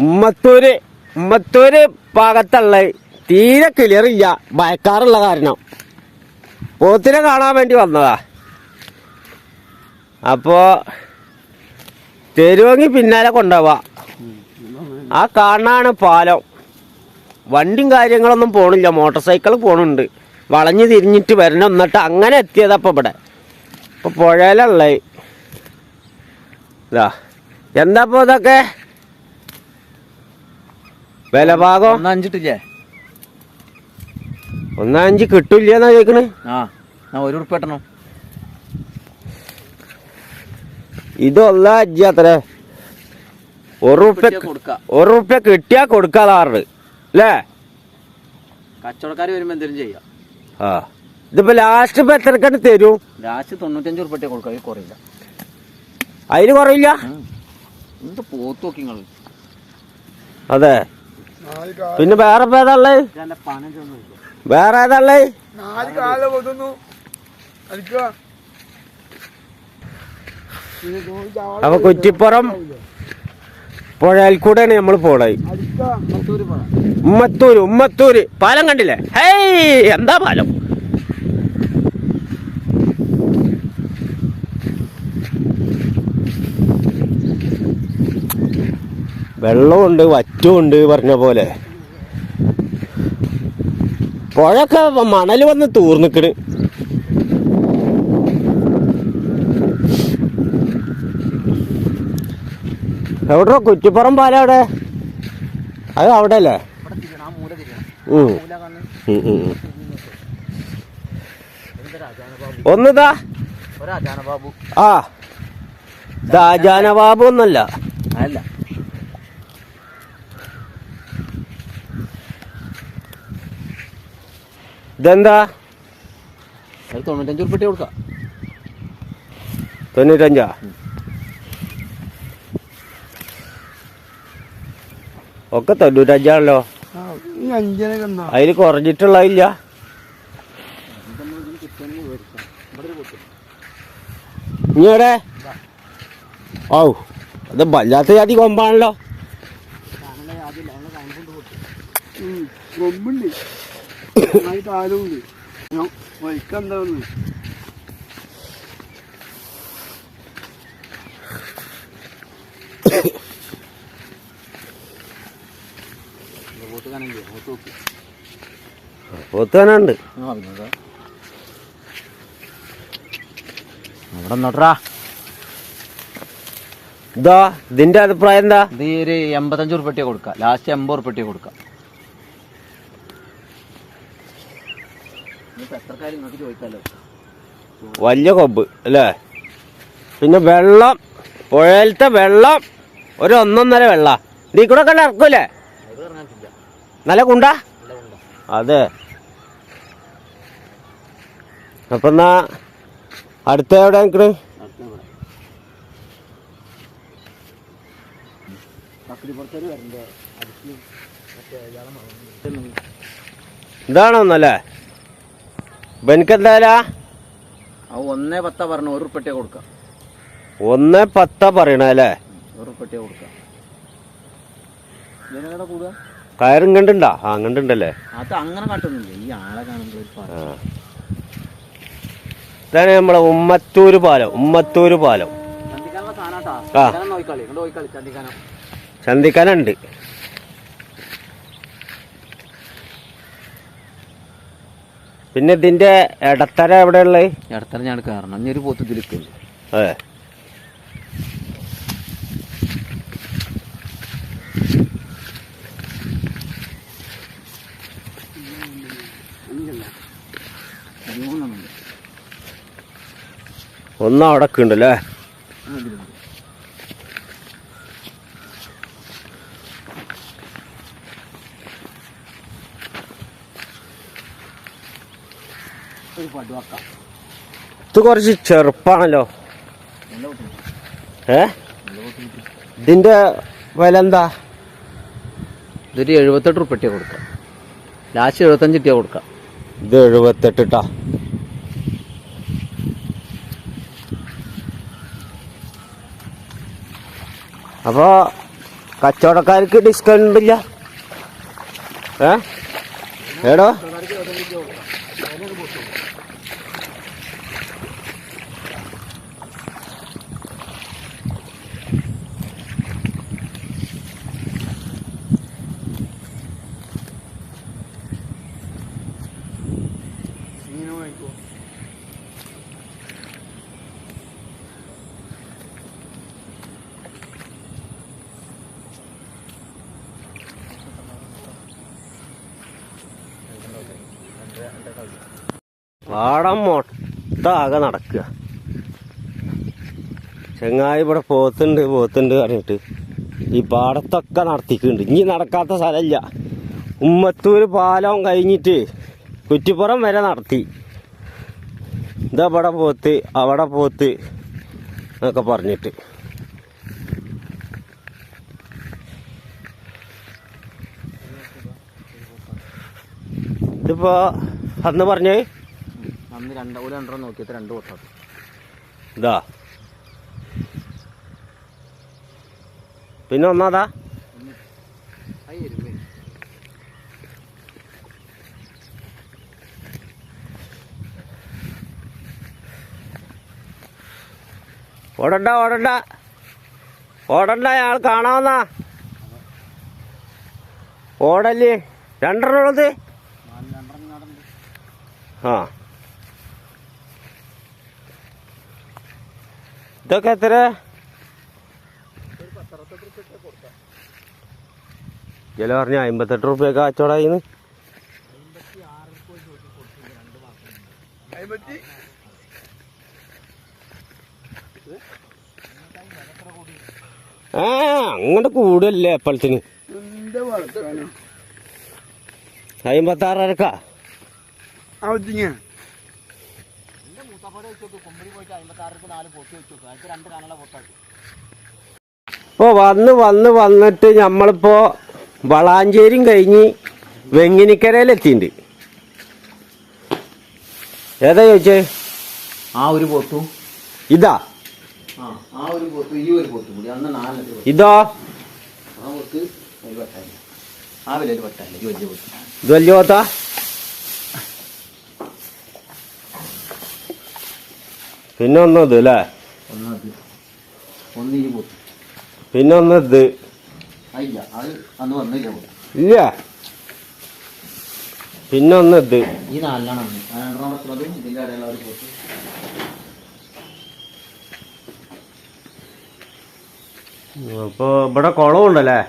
ഉമ്മത്തൂര് ഭാഗത്തുള്ള തീരെ ക്ലിയർ ഇല്ല, മയക്കാറുള്ള കാരണം. പോത്തിനെ കാണാൻ വേണ്ടി വന്നതാ. അപ്പോ തരുവെങ്കിൽ പിന്നാലെ കൊണ്ടുപോവാ. ആ കാണാണ് പാലം. വണ്ടിയും കാര്യങ്ങളൊന്നും പോണില്ല, മോട്ടോർ സൈക്കിൾ പോണുണ്ട്. വളഞ്ഞ് തിരിഞ്ഞിട്ട് വരണം. എന്നിട്ട് അങ്ങനെ എത്തിയതപ്പം ഇവിടെ. ഇപ്പൊ പുഴയിലുള്ള ഇതാ. എന്താ ഇപ്പൊ ഇതൊക്കെ വില ഭാഗം? 1.5 1.5 കിട്ടൂലെന്നാ ചോദിക്കണ്. ഇത് 1.5 അത്ര. 1 റുപ്യ കിട്ടിയാ കൊടുക്കാതാറ് അല്ലേ? കച്ചവടക്കാർ വരുമ്പോ എന്തെങ്കിലും ചെയ്യാം. ആ, ഇതിപ്പോ ലാസ്റ്റ് ഇപ്പൊ എത്രക്കാണ് തരും? ലാസ്റ്റ് 95 റുപ്യ കൊടുക്കാം, കുറയില്ല. അതിന് കുറയില്ല. എന്ത് പോത്ത് നോക്കി നിങ്ങള്. അതെ. പിന്നെ വേറെ ഏതാള്ളത്? വേറെ ഏതാള്ളത്? അപ്പൊ കുറ്റിപ്പുറം പുഴയിൽ കൂടെയാണ് നമ്മൾ പോണത്. ഉമ്മത്തൂര് പാലം കണ്ടില്ലേ? ഹേയ്, എന്താ പാലം! വെള്ളമുണ്ട്, വറ്റുമുണ്ട്. പറഞ്ഞ പോലെ പുഴയൊക്കെ മണൽ വന്ന് തൂർന്നിക്കണ്. എവിടോ കുറ്റിപ്പുറം പാലം? അവിടെ അത് അവിടെ അല്ലേ? ഒന്നിതാ. ആ, ദാജാനബാബു ഒന്നല്ല. അല്ല, ഇതെന്താ? 95 റുപ്യ കൊടുക്കാം. 95? ഒക്കെ 95ആണല്ലോ. അതിൽ കുറഞ്ഞിട്ടുള്ളതില്ല. ഇനിയുടെ ഓ, അത് വല്ലാത്ത ജാതി കൊമ്പാണല്ലോ. കൊമ്പുണ്ട്, കാലുണ്ട്. വൈക്കെന്താന്ന് പോത്താനുണ്ട് അവിടെ നോട്ടാ. ഇതാ ഇതിന്റെ അഭിപ്രായം എന്താ? ഇത് ഒരു 85 റുപ്യ കൊടുക്കാം. ലാസ്റ്റ് 80 റുപ്യ കൊടുക്കാം. വലിയ കൊമ്പ് അല്ലേ? പിന്നെ വെള്ളം, പുഴയിലത്തെ വെള്ളം ഒരു 1.5 വെള്ള. നീ കൂടെ കണ്ട ഇറക്കൂലേ? നല്ല കുണ്ടാ. അതെ. അപ്പൊ എന്നാ അടുത്ത എവിടെ നിൽക്കണ്? ഇതാണോന്നല്ലേ? എനിക്കെന്തായാലാ 1.10 പറഞ്ഞു. 1 റുപ്യ കൊടുക്കാം. 1.10 പറയണല്ലേ? 1 റുപ്യ കൊടുക്കാം. കൂടുക കയറും കണ്ടുണ്ടാ? ആ, കണ്ടുണ്ടല്ലേ? അത് അങ്ങനെ കാട്ടുന്നില്ല. ഈ ആളെ കാണുമ്പോൾ ഇതാണ് നമ്മളെ ഉമ്മത്തൂര് പാലം. ആ, ചന്തിക്കാനുണ്ട്. പിന്നെ ഇതിന്റെ ഇടത്തര എവിടെ ഉള്ളത്? ഇടത്തര ഞാൻ കയറണം. ഇനി ഒരു പോത്ത് തിരിക്കില്ല. അതെ. ഒന്നും അവിടെ ഉണ്ടല്ലേ? ഇത് കുറച്ച് ചെറുപ്പാണല്ലോ. ഇതിന്റെ വില എന്താ? ഇതൊരു 78 റുപ്യ കൊടുക്കാം. ലാസ്റ്റ് 75 റുപ്യ കൊടുക്കാം. ഇത് 78ട്ടാ. അപ്പോ കച്ചവടക്കാർക്ക് ഡിസ്കൗണ്ട് ഇല്ല. ഏടോ ഇങ്ങനെ വാങ്ങിക്കോ. പാടം മൊത്തം ആകെ നടക്കുക. ചെങ്ങായി ഇവിടെ പോത്തുണ്ട് പറഞ്ഞിട്ട് ഈ പാടത്തൊക്കെ നടത്തിക്കുന്നുണ്ട്. ഇനി നടക്കാത്ത സ്ഥലമില്ല. ഉമ്മത്തൂര് പാലം കഴിഞ്ഞിട്ട് കുറ്റിപ്പുറം വരെ നടത്തി. ഇതവിടെ പോത്ത് അവിടെ പോത്ത് എന്നൊക്കെ പറഞ്ഞിട്ട് ഇതിപ്പോ അന്ന് പറഞ്ഞേ അന്ന് രണ്ടെണ്ണം നോക്കിയിട്ട് 2 പൊട്ടാ. ഇതാ പിന്നെ ഒന്നാതാ ഓടണ്ട അയാൾ കാണാവുന്നാ ഓടല്ലേ 2 ഉള്ളത്. ആ ഇതൊക്കെ എത്ര? ചില പറഞ്ഞ 58 റുപ്യൊക്കെ കച്ചവടമായിന്ന്. അങ്ങോട്ട് കൂടല്ലേ എപ്പോഴത്തിന്? 56 ഇപ്പൊ വന്നിട്ട് നമ്മളിപ്പോ വളാഞ്ചേരിയും കഴിഞ്ഞ് വെങ്ങിനിക്കരയിലെത്തിണ്ട്. ഏതാ ചോദിച്ചേ? ആ ഒരു പോത്തും ഇതാ ആ ഒരു പോത്തും ഈ ഒരു പോത്തും കൂടി അന്ന് 4 ഇതോ? ആ പോത്ത് ഒരു പട്ടാല്ല, ആ വിലയിൽ പട്ടാല്ല. ഈ വലിയ പോത്ത് ഇത് വലിയ പോത്താ? പിന്നെ ഒന്നത് അല്ലേ? ഒന്നത് ഒന്ന് ഈ പോത്ത്, പിന്നെ ഒന്ന് ഇത് ഇല്ല അത് അന്ന് വന്നില്ല പോത്ത്. ഇല്ല. പിന്നെ ഒന്ന് ഇത് ഈ 4 അന്ന് ആ 2 വെച്ചതും ഇതിന്റെ ഇടയിലുള്ള ഒരു പോത്ത്. അപ്പൊ ഇവിടെ കുളമുണ്ടല്ലേ?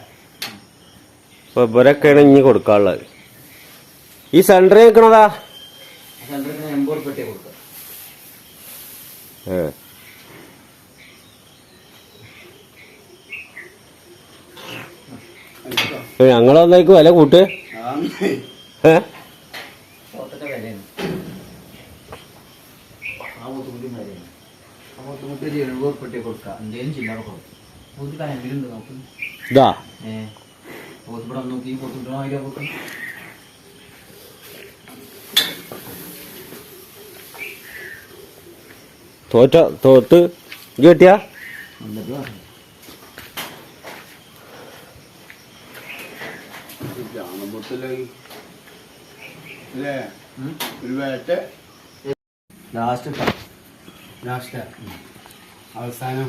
അപ്പൊ ഇവരൊക്കെയാണ് ഇനി കൊടുക്കാനുള്ളത്. ഈ സെന്ററിൽ നിൽക്കണതാ? സെന്ററിന് 80 റുപ്യ കൊടുക്കുക. ഞങ്ങളൊന്നേക്ക് വില കൂട്ട്. പോത്തൊക്കെ വിലയാണ്. ആ പോത്തുകുട്ടി വിലയാണ്. ആ പോത്തുകുട്ടി ഒരു 70 റുപ്യ കൊടുക്കുക. എന്തെങ്കിലും ചില്ലറ കൊടുക്കും. പോത്ത് കയമ്പിലുണ്ട് നോക്ക്. ഇതാ പോത്ത് ഇവിടെ നോക്കി പോത്തുണ്ടോ അതിലെ പോത്ത്. തോത്ത് കേട്ടിയാ? അവസാനം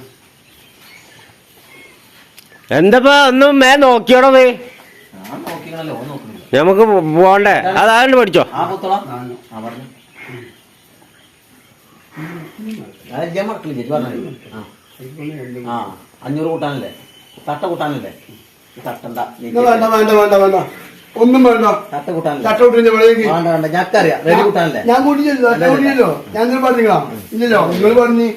എന്താ ഒന്നും നോക്കിയോടോ നീ? ഞാൻ നോക്കിയാണല്ലോ നോക്കുന്നില്ല. നമുക്ക് പോണ്ടേ? അതാണ്ട് പഠിച്ചോ. ആ പോത്തോളാം ആ പറഞ്ഞു മക്കളില്ല പറഞ്ഞു. ആ 500 കൂട്ടാനല്ലേ? തട്ട കൂട്ടാനല്ലേ? തട്ടണ്ട വേണ്ട ഒന്നും വേണ്ട. തട്ട കൂട്ടാനല്ലേ? ചട്ട കൂട്ടി വേണ്ട വേണ്ട ഞക്കറിയാം. റെഡി കൂട്ടാനല്ലേ? ഞാൻ കൂട്ടിയില്ലല്ലോ. ചട്ട കൂട്ടിയല്ലോ. ഞാൻ നിങ്ങൾ പറഞ്ഞില്ല ഇല്ലല്ലോ. നിങ്ങൾ പറഞ്ഞ്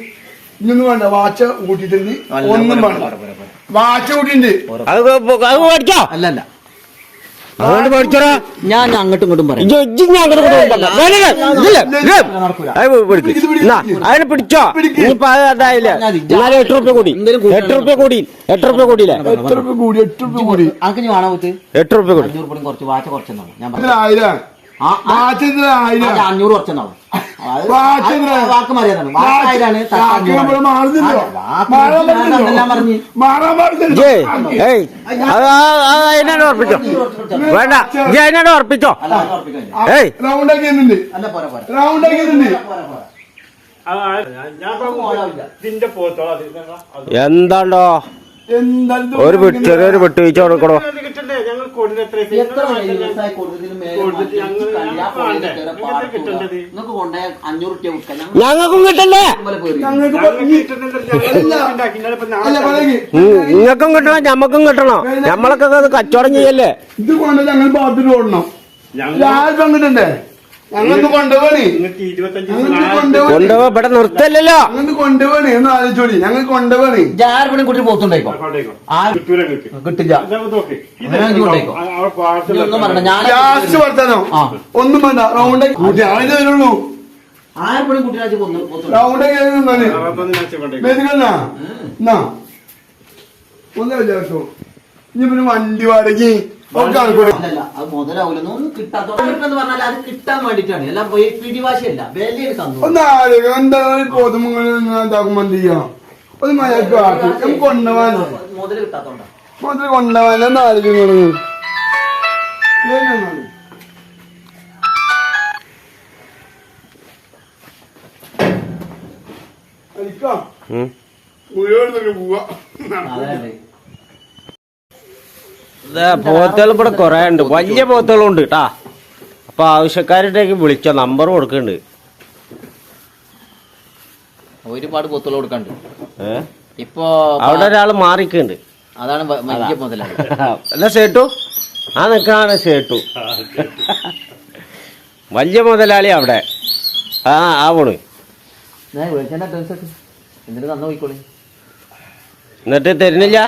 ഇന്നൊന്നും വേണ്ട. വാച്ച കൂട്ടിയിട്ടുണ്ട്. ഒന്നും വേണ്ട. വാച്ച കൂട്ടിണ്ട്. അത് പഠിച്ചോ? അല്ലല്ല അതുകൊണ്ട് പഠിച്ചോടാ. ഞാൻ അങ്ങോട്ടും ഇങ്ങോട്ടും പറയും. അതിനെ പിടിച്ചോ? ഇനിയിപ്പോ അതായില്ലേ? 8 റുപ്യ കൂടി. 8 റുപ്യ കൂടിയില്ലേ? 8 റുപ്യ കൂടി. 8 റുപ്യ കൂടി. ആർക്ക് നീ വേണോ പോത്ത്? 8 റുപ്യ കൂടി. 500 കുറച്ച് വാച്ച കുറച്ചെന്നാവും. ഞാൻ 1000 വാച്ച 1000 500 കുറച്ചെന്നാവും. വാച്ച് എത്ര? വാക്ക് മര്യാദയാണ്. വാക്കായതാണ് വാക്ക് ഇവിടെ മാറുന്നില്ലോ. മാറാൻ പാടില്ലല്ലോ. അതിനോട് ഉറപ്പിച്ചോ വേണ്ട അതിനോട് ഉറപ്പിച്ചോ. ഏയ് റൗണ്ട് ആക്കിയിട്ടുണ്ട്. അല്ല പോരാ പോരാ റൗണ്ട് ആക്കിയിട്ടുണ്ട്. എന്താണ്ടോ എന്തായാലും ഒരു ചെറിയൊരു വിട്ടുവീഴ്ച കൊടുക്കണോ. എത്ര ദിവസമായി കൊടുത്തതിന് മേലെ നിങ്ങൾക്ക് കൊണ്ടുപോയ 500 രൂപ കൊടുക്കാം. ഞങ്ങൾക്കും കിട്ടണ്ടേ? ഞങ്ങൾക്ക് അല്ല പറയേ നിങ്ങൾക്കും കിട്ടണം ഞമ്മക്കും കിട്ടണോ. ഞമ്മളൊക്കെ അത് കച്ചവടം ചെയ്യല്ലേ. ഇത് കൊണ്ട് ഞങ്ങൾ ബാത്റൂം ഓടണം. ആരും പങ്കിട്ടുണ്ടേ ഞങ്ങൾക്ക് കൊണ്ടുപോണേ. കൊണ്ടുപോ ഇവിടെ നിർത്തല്ലോ. ഞങ്ങൾക്ക് കൊണ്ടുപോണേ ഒന്ന് ആലോചിച്ചോളി. ഞങ്ങൾ കൊണ്ടുപോണേ. ആർക്കും കൂട്ടി പോത്തുണ്ടായിക്കോ കിട്ടില്ല. ഒന്നും പറയണ്ട. ഞാൻ ലാസ്റ്റ് വർത്താനോ ഒന്നും വേണ്ട. റൗണ്ട് കൂട്ടി ആദ്യം വരുള്ളൂ. ആർക്കും കുട്ടിരാജ് പോത്തു റൗണ്ട് മേധിക്കണ്ണാ എന്നാ ഒന്നുമില്ല കേട്ടോ. ഇനി പിന്നെ വണ്ടി വാടകി ഒക്കെ ആൾക്കൂടെ അല്ലല്ല അത് മുതലാവൂലെന്ന് ഒന്നും കിട്ടാത്തോന്ന് പറഞ്ഞാൽ അത് കിട്ടാൻ വേണ്ടിട്ടാണ്. എല്ലാം പിടിവാശിയല്ല വിലയിൽ തന്നു. ഒന്ന് ആലോചിക്കണം. എന്താ പോതുമ്പോൾ ഇതാക്കുമ്പോ എന്ത് ചെയ്യാം. ഒരു മഴക്ക് ആക്കി നമുക്ക് കൊണ്ടുപോകാനോ മുതൽ കിട്ടാത്തോണ്ടാ. മുതൽ കൊണ്ടുപോകാൻ ഒന്ന് ആലോചിക്കണം. മുഴുവൻ പോവാ. അതല്ലേ പോത്തുകൾ ഇവിടെ കൊറേ ഉണ്ട്. വലിയ പോത്തുകളും ഉണ്ട് കേട്ടാ. അപ്പൊ ആവശ്യക്കാരുടെയൊക്കെ വിളിച്ചോ. നമ്പർ കൊടുക്കുന്നുണ്ട്. ഒരുപാട് പൊത്തുകൾ കൊടുക്കണ്ട്. ഇപ്പൊ അവിടെ ഒരാള് മാറിക്കുന്നുണ്ട്. അതാണ് വലിയ മുതലാളി. എന്നാ സേട്ടു ആ നിൽക്കാണ് സേട്ടു. വലിയ മുതലാളി അവിടെ ആ പോണ്. എന്നിട്ട് തന്നു പോയിക്കോളി. എന്നിട്ട് തരുന്നില്ല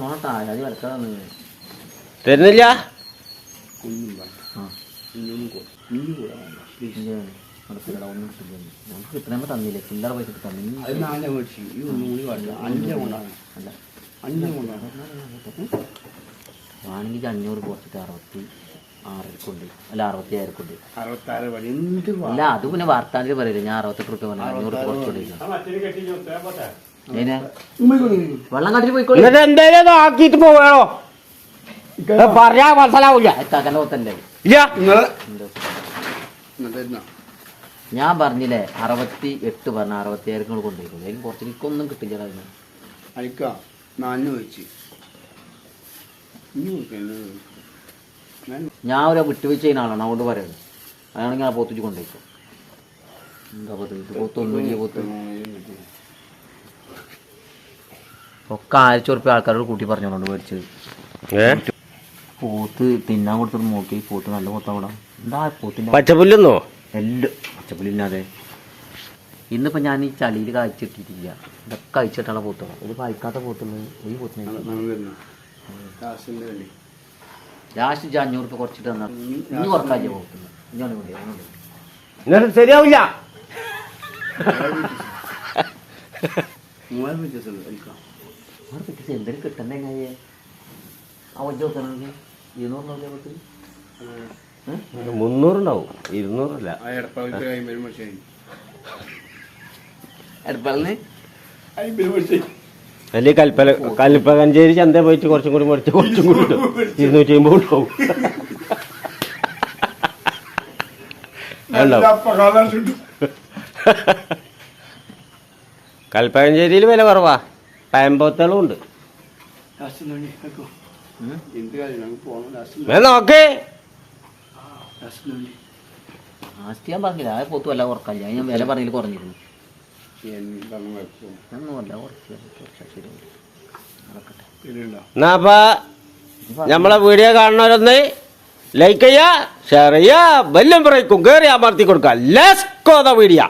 നോട്ടാ അത് വരക്കാതെ തരുന്നില്ല. നമുക്ക് കിട്ടണ തന്നില്ലേ. ചില്ലറ പൈസ തന്നില്ല. ആണെങ്കിൽ 500 കുറച്ചിട്ട് 66 അല്ല 65 കൊണ്ട് അല്ല. അത് പിന്നെ വാർത്താനിൽ പറയില്ല. ഞാൻ 68 റുപ്യ പറഞ്ഞു. 500 കുറച്ചുകൊണ്ടിരിക്കും. വെള്ളം കാട്ടിൽ പോയിക്കോളി. എന്നിട്ട് എന്തായാലും ആക്കിയിട്ട് പോവാണോ പറയാ മനസ്സിലാവൂല. കാക്കന്റെ പോത്തല്ലേ ഇല്ല. ഞാൻ പറഞ്ഞില്ലേ 68 പറഞ്ഞ 67 കൊണ്ടുപോയിക്കോളൂ. അതിന് കുറച്ച് എനിക്കൊന്നും കിട്ടില്ല. അതിന് ഞാൻ ഒരു വിട്ടുവീഴ്ച ചെയ്യുന്ന ആളാണ്. അതുകൊണ്ട് പറയുന്നത് അതാണെങ്കിൽ ആ പോത്തിച്ച് കൊണ്ടുപോയിക്കോ. എന്താ പോത്തൊന്നും വലിയ പോത്ത് ഒക്കെ 1000 റുപ്യ ആൾക്കാരോട് കൂട്ടി പറഞ്ഞോണ്ട് മേടിച്ചത്. പോത്ത് തിന്നാൻ കൊടുത്തിട്ട് നോക്കി. പോത്ത് നല്ല പോത്താവിടാ. എന്താ പോത്തിന്റെ പച്ചപ്പുല്ലെന്നോ എല്ലാം പച്ചപ്പുല്ലില്ലാതെ. ഇന്നിപ്പോ ഞാൻ ഈ ചളിയിൽ കായ്ച്ചിട്ടിട്ടില്ല. ഇതൊക്കെ അയച്ചിട്ടുള്ള പോത്തുകൾ. ഇത് കായ്ക്കാത്ത പോത്തുള്ളത് ഈ പോത്തിനെ ലാസ്റ്റ് 500 റുപ്യ കുറച്ചിട്ട് തന്നാ ഇനി കുറക്കാഴ്ച പോത്തുന്നത്. ഇഞ്ഞോണ്ട് കൊണ്ടേ എന്നിട്ട് ശരിയാവില്ല. എന്തെങ്കിലും കിട്ടണ്ടേ എങ്ങനെ ആ വഞ്ച വെക്കണമെങ്കിൽ 200 പോത്ത് 300 ഉണ്ടാവും. 200 അല്ല. എടപ്പാളിന് അല്ലെങ്കിൽ കൽപ്പകഞ്ചേരി ചന്ത പോയിട്ട് കുറച്ചും കൂടി മേടിച്ച് കുറച്ചും കൂടി 250 ഉണ്ടാവും. കൽപ്പകഞ്ചേരിയിൽ വില കുറവാ. പയമ്പോത്തളും ഉണ്ട്. നോക്കേ ലാസ്റ്റ് ഞാൻ പറഞ്ഞില്ല. ആ പോത്ത് വല്ല കുറക്കല്ല. ഞാൻ വില പറഞ്ഞതിൽ കുറഞ്ഞിരുന്നു. ഒന്നുമല്ല കുറച്ച് ശരി നടക്കട്ടെ. എന്നാ അപ്പൊ നമ്മളെ വീഡിയോ കാണുന്നവരൊന്ന് ലൈക്ക് ചെയ്യാ, ഷെയർ ചെയ്യാ, ബെല്ലും ബ്രേക്കും കയറി അമർത്തി കൊടുക്കുക. Let's go the video.